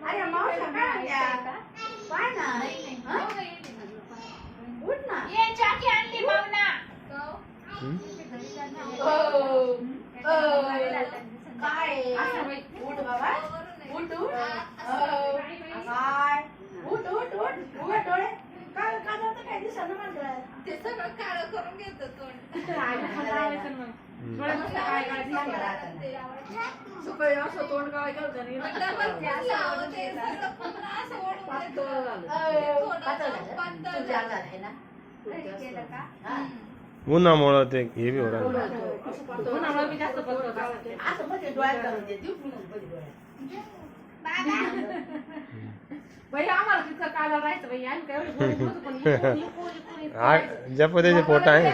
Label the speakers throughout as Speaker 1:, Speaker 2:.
Speaker 1: अरे मावशी काय म्हणत्या? पाय ना. हा? उठ ना.
Speaker 2: ये चाकी आणली पाहुणा.
Speaker 1: काय उठ बाबा उठ उठ काय उठ उठ उठ उघड डोळे काय काय जातं काय दिसत ना
Speaker 2: ते सगळं काळं करून घेतो तोंड.
Speaker 1: सकाळी असं तोंड काय करतं नाही
Speaker 3: उन्हामुळं ते हे बी होणार
Speaker 1: असं मध्ये डोळ्यात करून दे
Speaker 4: बाई आम्हाला तिथं काला राहायचं बाई आम्ही काय एवढी गोरी नव्हतो, पण
Speaker 3: ज्या पद्धतीचे फोटो आहे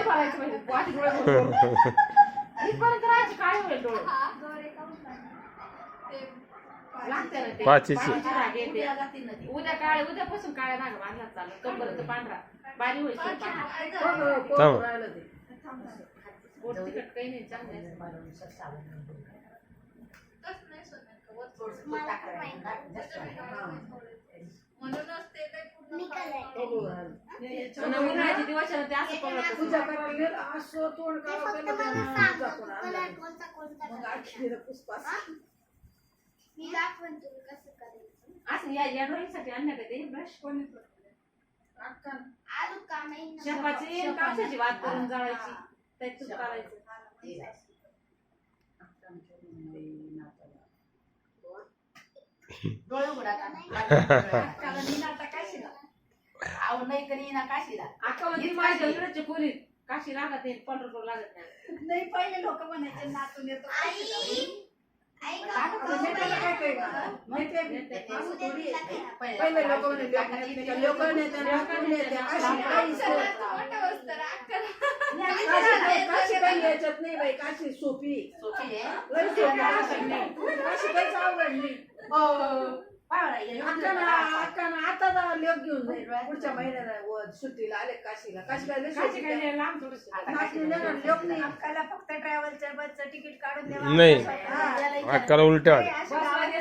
Speaker 4: इथपर्यंत राहायचे काय होईल डोळे लागते ना ते.
Speaker 3: पाचीची.
Speaker 4: पाचीची राग येते. उद्या काळे उद्यापासून काळ्या नाग बांधला चालू तोपर्यंत पांढरा बारी होईल
Speaker 3: थांब.
Speaker 4: पोट तिखट काही नाही चांगलं
Speaker 2: म्हणूनच ते काही पूर्ण
Speaker 4: उन्हाळ्याचे दिवस आहे ना, ते असं पडलं
Speaker 1: पूजा करायला असं तोंड काळं केलं
Speaker 4: असं या ड्रॉइंगसाठी आणण्यात येते ब्रश कोणी शेपाची कापसाची वात करून जाळायची त्यात तूप करायचं
Speaker 1: डोळे उघडा आव नाही करी ना काशीला
Speaker 4: आता म्हणजे माझ्या इकडचे पोरी काशी लागत नाही पंढरपूर लागत नाही
Speaker 1: नाही पहिले लोक म्हणायचे नातून येतो पहिले लोक म्हणायचे लोक काशी काही याच्यात नाही बाई काशी सोपी सोपी काशी काहीच आवड नाही आता लोक घेऊन जाईल पुढच्या महिन्याला सुट्टीला आले काशीला काशी काय
Speaker 4: लांब थोडस
Speaker 1: लोक नाही अक्काला फक्त ट्रॅव्हलच्या बसचं तिकीट काढून द्यावा
Speaker 3: नाही अक्काला उलट्या आल्या.